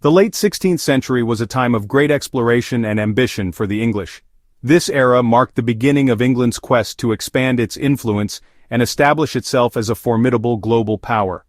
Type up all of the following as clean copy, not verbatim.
The late 16th century was a time of great exploration and ambition for the English. This era marked the beginning of England's quest to expand its influence and establish itself as a formidable global power.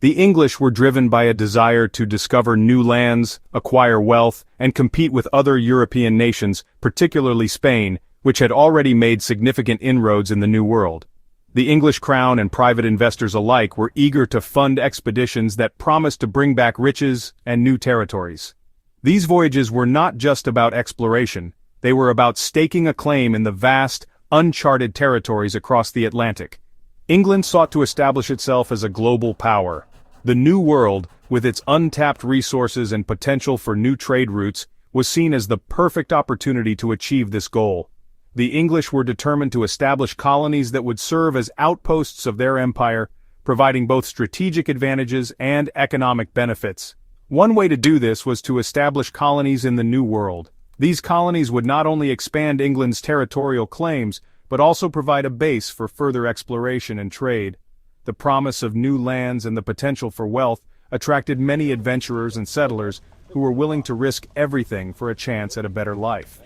The English were driven by a desire to discover new lands, acquire wealth, and compete with other European nations, particularly Spain, which had already made significant inroads in the New World. The English crown and private investors alike were eager to fund expeditions that promised to bring back riches and new territories. These voyages were not just about exploration, they were about staking a claim in the vast, uncharted territories across the Atlantic. England sought to establish itself as a global power. The New World, with its untapped resources and potential for new trade routes, was seen as the perfect opportunity to achieve this goal. The English were determined to establish colonies that would serve as outposts of their empire, providing both strategic advantages and economic benefits. One way to do this was to establish colonies in the New World. These colonies would not only expand England's territorial claims, but also provide a base for further exploration and trade. The promise of new lands and the potential for wealth attracted many adventurers and settlers who were willing to risk everything for a chance at a better life.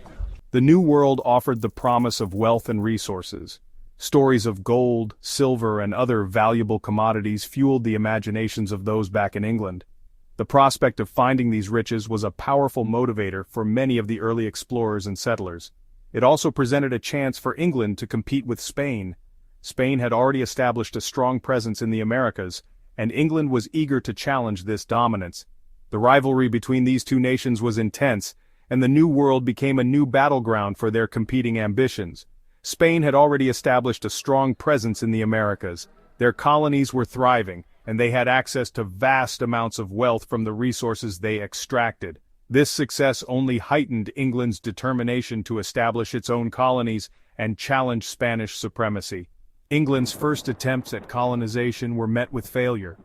The New World offered the promise of wealth and resources. Stories of gold, silver, and other valuable commodities fueled the imaginations of those back in England. The prospect of finding these riches was a powerful motivator for many of the early explorers and settlers. It also presented a chance for England to compete with Spain. Spain had already established a strong presence in the Americas, and England was eager to challenge this dominance. The rivalry between these two nations was intense, and the New World became a new battleground for their competing ambitions. Spain had already established a strong presence in the Americas. Their colonies were thriving, and they had access to vast amounts of wealth from the resources they extracted. This success only heightened England's determination to establish its own colonies and challenge Spanish supremacy. England's first attempts at colonization were met with failure.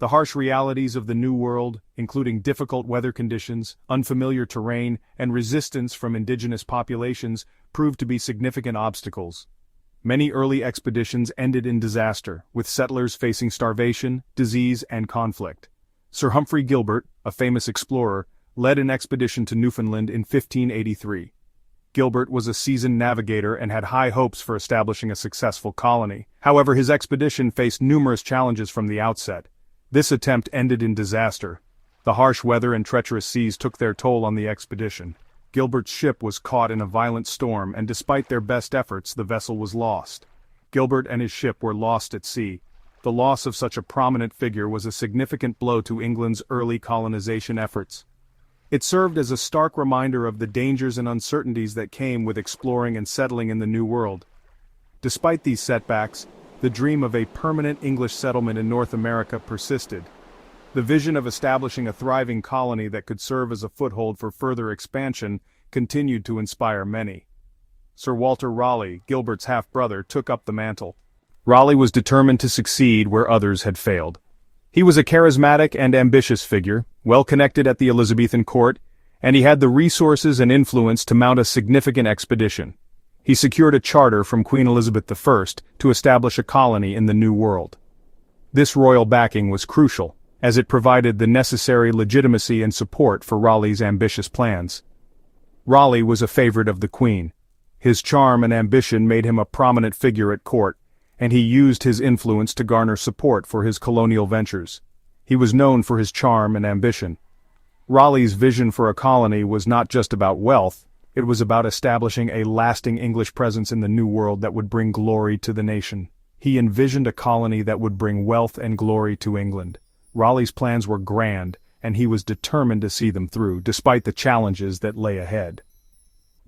The harsh realities of the New World, including difficult weather conditions, unfamiliar terrain, and resistance from indigenous populations, proved to be significant obstacles. Many early expeditions ended in disaster, with settlers facing starvation, disease, and conflict. Sir Humphrey Gilbert, a famous explorer, led an expedition to Newfoundland in 1583. Gilbert was a seasoned navigator and had high hopes for establishing a successful colony. However, his expedition faced numerous challenges from the outset. This attempt ended in disaster. The harsh weather and treacherous seas took their toll on the expedition. Gilbert's ship was caught in a violent storm, and despite their best efforts, the vessel was lost. Gilbert and his ship were lost at sea. The loss of such a prominent figure was a significant blow to England's early colonization efforts. It served as a stark reminder of the dangers and uncertainties that came with exploring and settling in the New World. Despite these setbacks, the dream of a permanent English settlement in North America persisted. The vision of establishing a thriving colony that could serve as a foothold for further expansion continued to inspire many. Sir Walter Raleigh, Gilbert's half-brother, took up the mantle. Raleigh was determined to succeed where others had failed. He was a charismatic and ambitious figure, well-connected at the Elizabethan court, and he had the resources and influence to mount a significant expedition. He secured a charter from Queen Elizabeth I to establish a colony in the New World. This royal backing was crucial, as it provided the necessary legitimacy and support for Raleigh's ambitious plans. Raleigh was a favorite of the Queen. His charm and ambition made him a prominent figure at court, and he used his influence to garner support for his colonial ventures. He was known for his charm and ambition. Raleigh's vision for a colony was not just about wealth, it was about establishing a lasting English presence in the New World that would bring glory to the nation. He envisioned a colony that would bring wealth and glory to England. Raleigh's plans were grand, and he was determined to see them through, despite the challenges that lay ahead.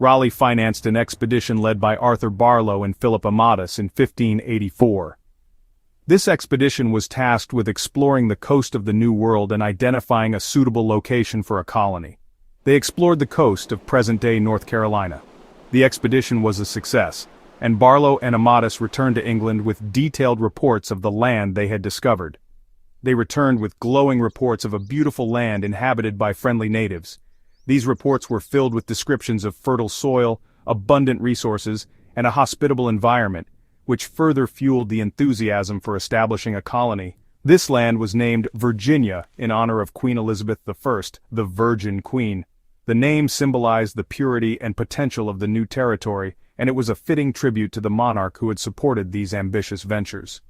Raleigh financed an expedition led by Arthur Barlow and Philip Amadas in 1584. This expedition was tasked with exploring the coast of the New World and identifying a suitable location for a colony. They explored the coast of present-day North Carolina. The expedition was a success, and Barlow and Amadas returned to England with detailed reports of the land they had discovered. They returned with glowing reports of a beautiful land inhabited by friendly natives. These reports were filled with descriptions of fertile soil, abundant resources, and a hospitable environment, which further fueled the enthusiasm for establishing a colony. This land was named Virginia in honor of Queen Elizabeth I, the Virgin Queen. The name symbolized the purity and potential of the new territory, and it was a fitting tribute to the monarch who had supported these ambitious ventures.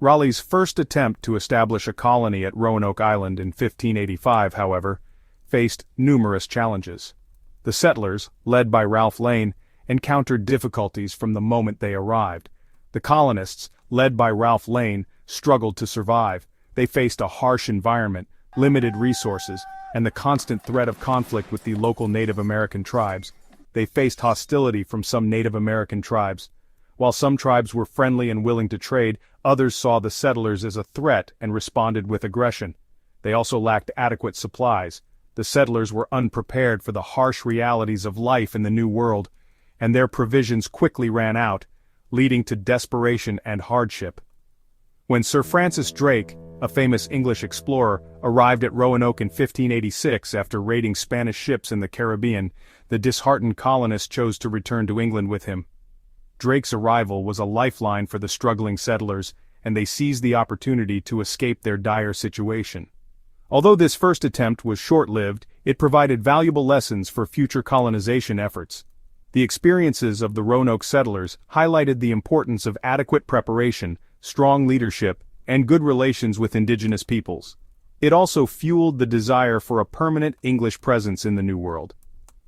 Raleigh's first attempt to establish a colony at Roanoke Island in 1585, however, faced numerous challenges. The settlers, led by Ralph Lane, encountered difficulties from the moment they arrived. The colonists, led by Ralph Lane, struggled to survive. They faced a harsh environment, limited resources, and the constant threat of conflict with the local Native American tribes. They faced hostility from some Native American tribes. While some tribes were friendly and willing to trade, others saw the settlers as a threat and responded with aggression. They also lacked adequate supplies. The settlers were unprepared for the harsh realities of life in the New World, and their provisions quickly ran out, leading to desperation and hardship. When Sir Francis Drake, a famous English explorer, arrived at Roanoke in 1586 after raiding Spanish ships in the Caribbean, the disheartened colonists chose to return to England with him. Drake's arrival was a lifeline for the struggling settlers, and they seized the opportunity to escape their dire situation. Although this first attempt was short-lived, it provided valuable lessons for future colonization efforts. The experiences of the Roanoke settlers highlighted the importance of adequate preparation, strong leadership, and good relations with indigenous peoples. It also fueled the desire for a permanent English presence in the New World.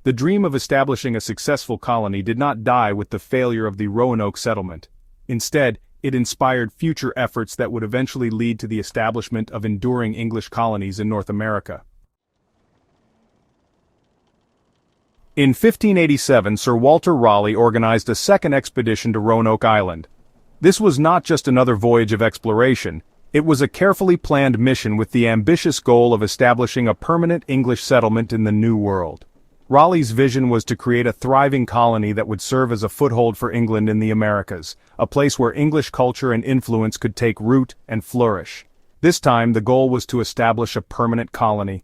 The dream of establishing a successful colony did not die with the failure of the Roanoke settlement. Instead, it inspired future efforts that would eventually lead to the establishment of enduring English colonies in North America. In 1587, Sir Walter Raleigh organized a second expedition to Roanoke Island. This was not just another voyage of exploration, it was a carefully planned mission with the ambitious goal of establishing a permanent English settlement in the New World. Raleigh's vision was to create a thriving colony that would serve as a foothold for England in the Americas, a place where English culture and influence could take root and flourish. This time, the goal was to establish a permanent colony.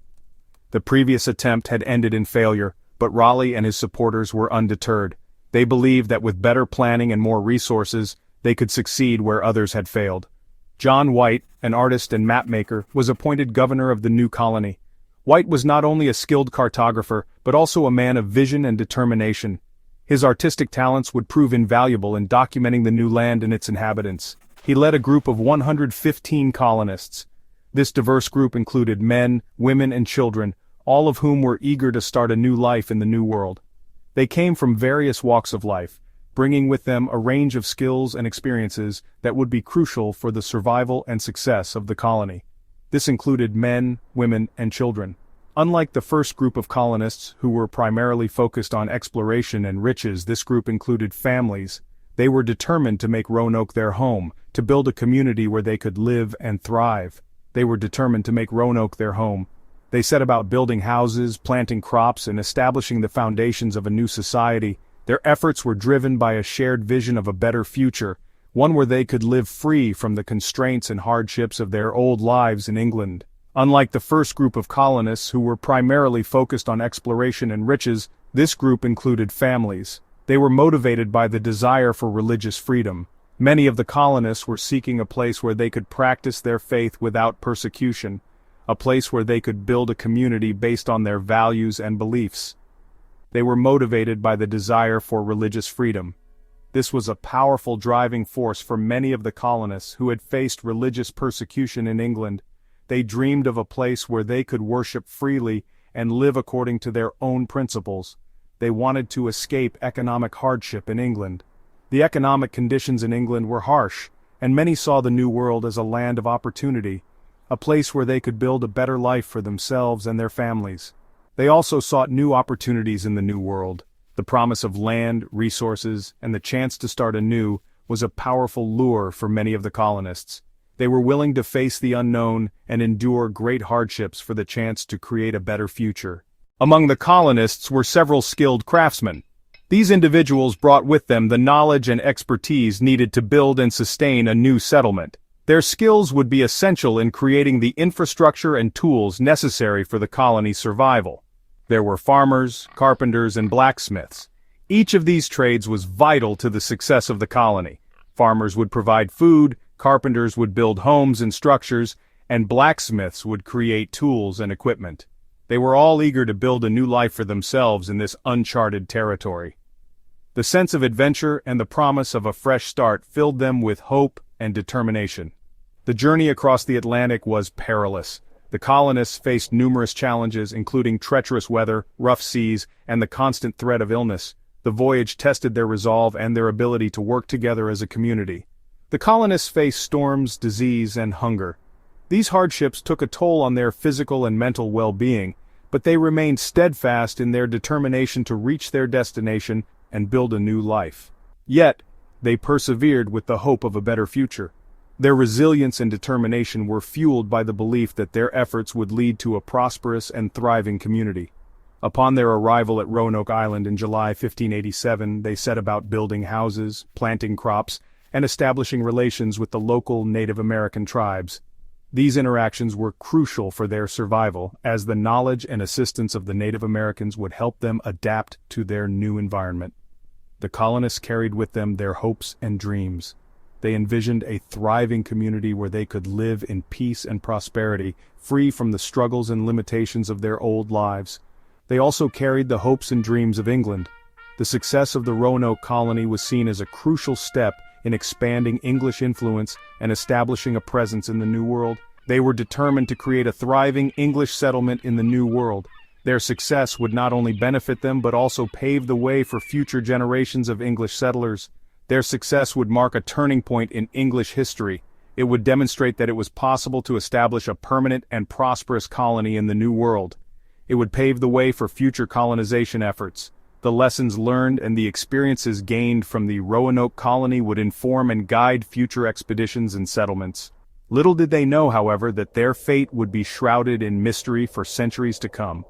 The previous attempt had ended in failure, but Raleigh and his supporters were undeterred. They believed that with better planning and more resources, they could succeed where others had failed. John White, an artist and mapmaker, was appointed governor of the new colony. White was not only a skilled cartographer, but also a man of vision and determination. His artistic talents would prove invaluable in documenting the new land and its inhabitants. He led a group of 115 colonists. This diverse group included men, women, and children, all of whom were eager to start a new life in the New World. They came from various walks of life, bringing with them a range of skills and experiences that would be crucial for the survival and success of the colony. This included men, women, and children. Unlike the first group of colonists, who were primarily focused on exploration and riches, this group included families. They were determined to make Roanoke their home, to build a community where they could live and thrive. They were determined to make Roanoke their home. They set about building houses, planting crops, and establishing the foundations of a new society. Their efforts were driven by a shared vision of a better future, one where they could live free from the constraints and hardships of their old lives in England. Unlike the first group of colonists who were primarily focused on exploration and riches, this group included families. They were motivated by the desire for religious freedom. Many of the colonists were seeking a place where they could practice their faith without persecution, a place where they could build a community based on their values and beliefs. They were motivated by the desire for religious freedom. This was a powerful driving force for many of the colonists who had faced religious persecution in England. They dreamed of a place where they could worship freely and live according to their own principles. They wanted to escape economic hardship in England. The economic conditions in England were harsh, and many saw the New World as a land of opportunity, a place where they could build a better life for themselves and their families. They also sought new opportunities in the New World. The promise of land, resources, and the chance to start anew was a powerful lure for many of the colonists. They were willing to face the unknown and endure great hardships for the chance to create a better future. Among the colonists were several skilled craftsmen. These individuals brought with them the knowledge and expertise needed to build and sustain a new settlement. Their skills would be essential in creating the infrastructure and tools necessary for the colony's survival. There were farmers, carpenters, and blacksmiths. Each of these trades was vital to the success of the colony. Farmers would provide food, carpenters would build homes and structures, and blacksmiths would create tools and equipment. They were all eager to build a new life for themselves in this uncharted territory. The sense of adventure and the promise of a fresh start filled them with hope and determination. The journey across the Atlantic was perilous. The colonists faced numerous challenges, including treacherous weather, rough seas, and the constant threat of illness. The voyage tested their resolve and their ability to work together as a community. The colonists faced storms, disease, and hunger. These hardships took a toll on their physical and mental well-being, but they remained steadfast in their determination to reach their destination and build a new life. Yet, they persevered with the hope of a better future. Their resilience and determination were fueled by the belief that their efforts would lead to a prosperous and thriving community. Upon their arrival at Roanoke Island in July 1587, they set about building houses, planting crops, and establishing relations with the local Native American tribes. These interactions were crucial for their survival, as the knowledge and assistance of the Native Americans would help them adapt to their new environment. The colonists carried with them their hopes and dreams. They envisioned a thriving community where they could live in peace and prosperity, free from the struggles and limitations of their old lives. They also carried the hopes and dreams of England. The success of the Roanoke colony was seen as a crucial step in expanding English influence and establishing a presence in the New World. They were determined to create a thriving English settlement in the New World. Their success would not only benefit them but also pave the way for future generations of English settlers. Their success would mark a turning point in English history. It would demonstrate that it was possible to establish a permanent and prosperous colony in the New World. It would pave the way for future colonization efforts. The lessons learned and the experiences gained from the Roanoke colony would inform and guide future expeditions and settlements. Little did they know, however, that their fate would be shrouded in mystery for centuries to come.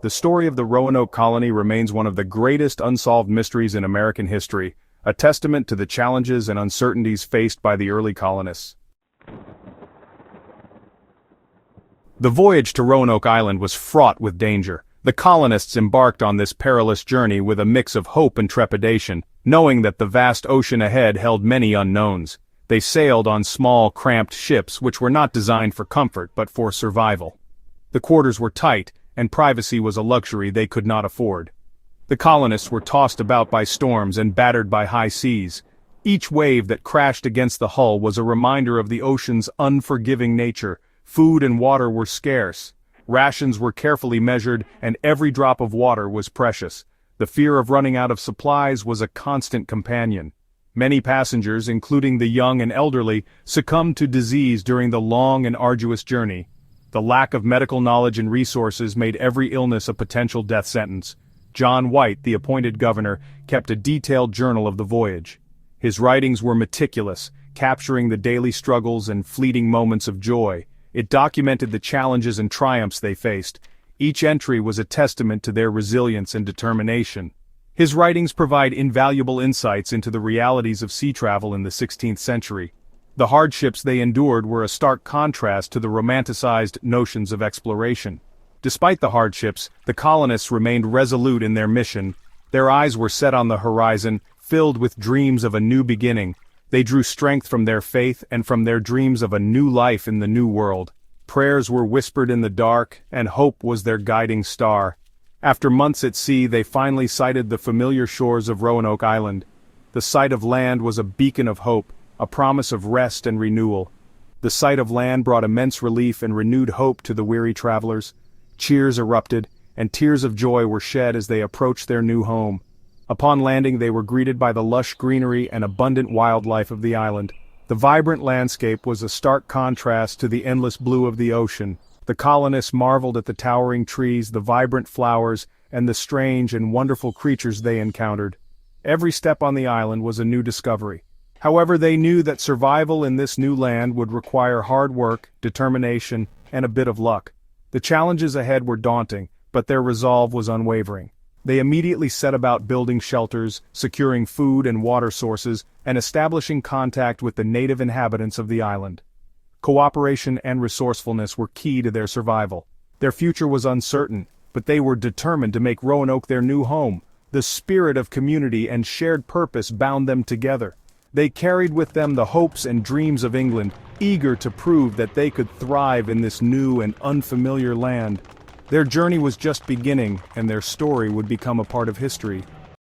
The story of the Roanoke colony remains one of the greatest unsolved mysteries in American history, a testament to the challenges and uncertainties faced by the early colonists. The voyage to Roanoke Island was fraught with danger. The colonists embarked on this perilous journey with a mix of hope and trepidation, knowing that the vast ocean ahead held many unknowns. They sailed on small, cramped ships which were not designed for comfort but for survival. The quarters were tight, and privacy was a luxury they could not afford. The colonists were tossed about by storms and battered by high seas. Each wave that crashed against the hull was a reminder of the ocean's unforgiving nature. Food and water were scarce. Rations were carefully measured, and every drop of water was precious. The fear of running out of supplies was a constant companion. Many passengers, including the young and elderly, succumbed to disease during the long and arduous journey. The lack of medical knowledge and resources made every illness a potential death sentence. John White, the appointed governor, kept a detailed journal of the voyage. His writings were meticulous, capturing the daily struggles and fleeting moments of joy. It documented the challenges and triumphs they faced. Each entry was a testament to their resilience and determination. His writings provide invaluable insights into the realities of sea travel in the 16th century. The hardships they endured were a stark contrast to the romanticized notions of exploration. Despite the hardships, the colonists remained resolute in their mission. Their eyes were set on the horizon, filled with dreams of a new beginning. They drew strength from their faith and from their dreams of a new life in the New World. Prayers were whispered in the dark, and hope was their guiding star. After months at sea, they finally sighted the familiar shores of Roanoke Island. The sight of land was a beacon of hope, a promise of rest and renewal. The sight of land brought immense relief and renewed hope to the weary travelers. Cheers erupted, and tears of joy were shed as they approached their new home. Upon landing, they were greeted by the lush greenery and abundant wildlife of the island. The vibrant landscape was a stark contrast to the endless blue of the ocean. The colonists marveled at the towering trees, the vibrant flowers, and the strange and wonderful creatures they encountered. Every step on the island was a new discovery. However, they knew that survival in this new land would require hard work, determination, and a bit of luck. The challenges ahead were daunting, but their resolve was unwavering. They immediately set about building shelters, securing food and water sources, and establishing contact with the native inhabitants of the island. Cooperation and resourcefulness were key to their survival. Their future was uncertain, but they were determined to make Roanoke their new home. The spirit of community and shared purpose bound them together. They carried with them the hopes and dreams of England, eager to prove that they could thrive in this new and unfamiliar land. Their journey was just beginning, and their story would become a part of history.